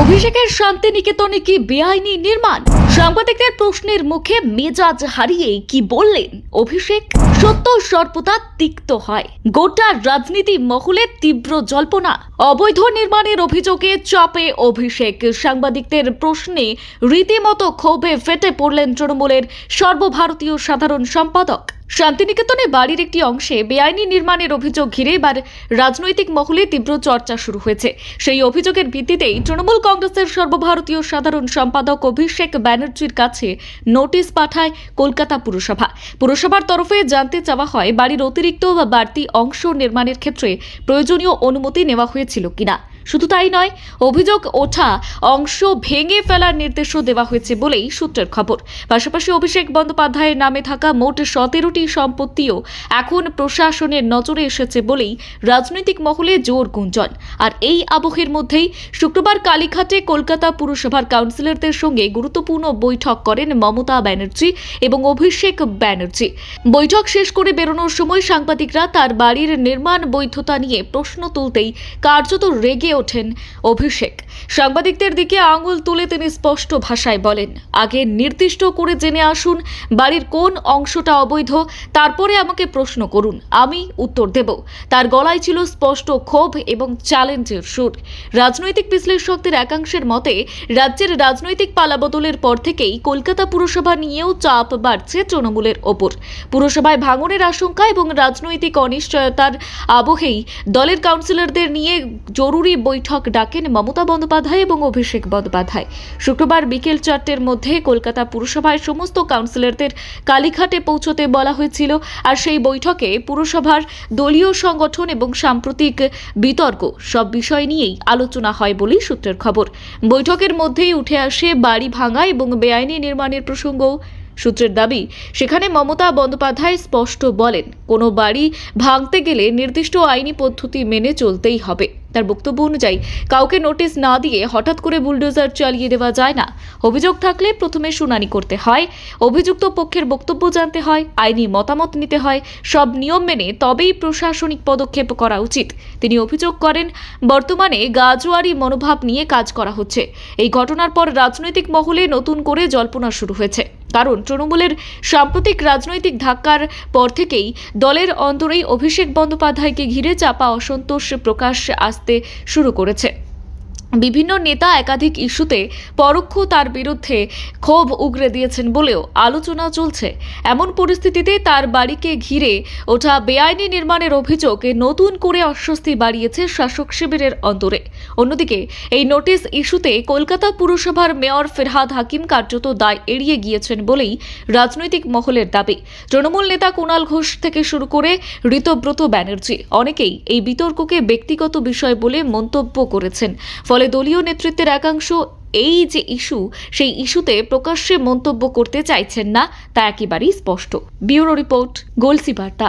অভিষেকের শান্তিনিকেতনে কি বেআইনি নির্মাণ? সাংবাদিকদের প্রশ্নের মুখে মেজাজ হারিয়ে কি বললেন অভিষেক? সত্য সর্বদা তিক্ত হয়। গোটা রাজনীতি মহলে তীব্র জল্পনা। অবৈধ নির্মাণের অভিযোগে চাপে অভিষেক। সাংবাদিকদের প্রশ্নে রীতিমতো ক্ষোভে ফেটে পড়লেন তৃণমূলের সর্বভারতীয় সাধারণ সম্পাদক। শান্তিনিকেতনে বাড়ির একটি অংশে বেআইনি নির্মাণের অভিযোগ ঘিরে এবার রাজনৈতিক মহলে তীব্র চর্চা শুরু হয়েছে। সেই অভিযোগের ভিত্তিতেই তৃণমূল কংগ্রেসের সর্বভারতীয় সাধারণ সম্পাদক অভিষেক ব্যানার্জির কাছে নোটিশ পাঠায় কলকাতা পুরসভা। পুরসভার তরফে জানতে চাওয়া হয় বাড়ির অতিরিক্ত বা বাড়তি অংশ নির্মাণের ক্ষেত্রে প্রয়োজনীয় অনুমতি নেওয়া হয়েছিল কিনা। শুধু তাই নয়, অভিযোগ ওঠা অংশ ভেঙে ফেলার নির্দেশও দেওয়া হয়েছে বলেই সূত্রের খবর। পাশাপাশি অভিষেক বন্দ্যোপাধ্যায়ের নামে থাকা মোট 17টি সম্পত্তিও এখন প্রশাসনের নজরে এসেছে বলেই রাজনৈতিক মহলে জোর গুঞ্জন। আর এই আবহের মধ্যেই শুক্রবার কালীঘাটে কলকাতা পুরসভার কাউন্সিলরদের সঙ্গে গুরুত্বপূর্ণ বৈঠক করেন মমতা ব্যানার্জি এবং অভিষেক ব্যানার্জি। বৈঠক শেষ করে বেরোনোর সময় সাংবাদিকরা তার বাড়ির নির্মাণ বৈধতা নিয়ে প্রশ্ন তুলতেই কার্যত রেগে ওঠেন অভিষেক। সাংবাদিকদের দিকে আঙুল তুলে তিনি স্পষ্ট ভাষায় বলেন, আগে নির্দিষ্ট করে জেনে আসুন বাড়ির কোন অংশটা অবৈধ, তারপরে আমাকে প্রশ্ন করুন, আমি উত্তর দেব। তার গলায় ছিল স্পষ্ট ক্ষোভ এবং চ্যালেঞ্জের সুর। রাজনৈতিক বিশ্লেষকদের একাংশের মতে রাজ্যের রাজনৈতিক পালাবদলের পর থেকেই কলকাতা পুরসভা নিয়েও চাপ বাড়ছে তৃণমূলের ওপর। পুরসভায় ভাঙনের আশঙ্কা এবং রাজনৈতিক অনিশ্চয়তার আবহেই দলের কাউন্সিলরদের নিয়ে জরুরি বৈঠক ডাকেন মমতা বন্দ্যোপাধ্যায় এবং অভিষেক বন্দ্যোপাধ্যায়। শুক্রবার বিকেল 4টের মধ্যে কলকাতা পুরসভায় সমস্ত কাউন্সিলরদের কালীঘাটে পৌঁছতে বলা হয়েছিল। আর সেই বৈঠকে পুরসভার দলীয় সংগঠন এবং সাম্প্রতিক বিতর্ক সব বিষয় নিয়েই আলোচনা হয় বলেই সূত্রের খবর। বৈঠকের মধ্যেই উঠে আসে বাড়ি ভাঙা এবং বেআইনি নির্মাণের প্রসঙ্গ। সূত্রের দাবি, সেখানে মমতা বন্দ্যোপাধ্যায় স্পষ্ট বলেন, কোনো বাড়ি ভাঙতে গেলে নির্দিষ্ট আইনি পদ্ধতি মেনে চলতেই হবে। তার বক্তব্য অনুযায়ী কাউকে নোটিশ না দিয়ে হঠাৎ করে বুলডোজার চালিয়ে দেওয়া যায় না। অভিযোগ থাকলে প্রথমে শুনানি করতে হয়, অভিযুক্ত পক্ষের বক্তব্য জানতে হয়, আইনি মতামত নিতে হয়। সব নিয়ম মেনে তবেই প্রশাসনিক পদক্ষেপ করা উচিত। তিনি অভিযোগ করেন, বর্তমানে গাজোয়ারি মনোভাব নিয়ে কাজ করা হচ্ছে। এই ঘটনার পর রাজনৈতিক মহলে নতুন করে জল্পনা শুরু হয়েছে। কারণ তৃণমূলের সাম্প্রতিক রাজনৈতিক ধাক্কার পর থেকেই দলের অন্তরেই অভিষেক বন্দ্যোপাধ্যায়কে ঘিরে চাপা অসন্তোষ প্রকাশ আসতে শুরু করেছে। বিভিন্ন নেতা একাধিক ইস্যুতে পরোক্ষ তার বিরুদ্ধে ক্ষোভ উগরে দিয়েছেন বলেও আলোচনা চলছে। এমন পরিস্থিতিতে তার বাড়িকে ঘিরে ওঠা বেআইনি নির্মাণের অভিযোগে নতুন করে অস্বস্তি বাড়িয়েছে শাসক শিবিরের অন্তরে। অন্যদিকে এই নোটিশ ইস্যুতে কলকাতা পুরসভার মেয়র ফেরহাদ হাকিম কার্যত দায় এড়িয়ে গিয়েছেন বলেই রাজনৈতিক মহলের দাবি। তৃণমূল নেতা কুণাল ঘোষ থেকে শুরু করে ঋতব্রত ব্যানার্জি অনেকেই এই বিতর্ককে ব্যক্তিগত বিষয় বলে মন্তব্য করেছেন। ফলে দলীয় নেতৃত্বের একাংশ এই যে ইস্যু, সেই ইস্যুতে প্রকাশ্যে মন্তব্য করতে চাইছেন না, তা একেবারেই স্পষ্ট। ব্যুরো রিপোর্ট, গলসি বার্তা।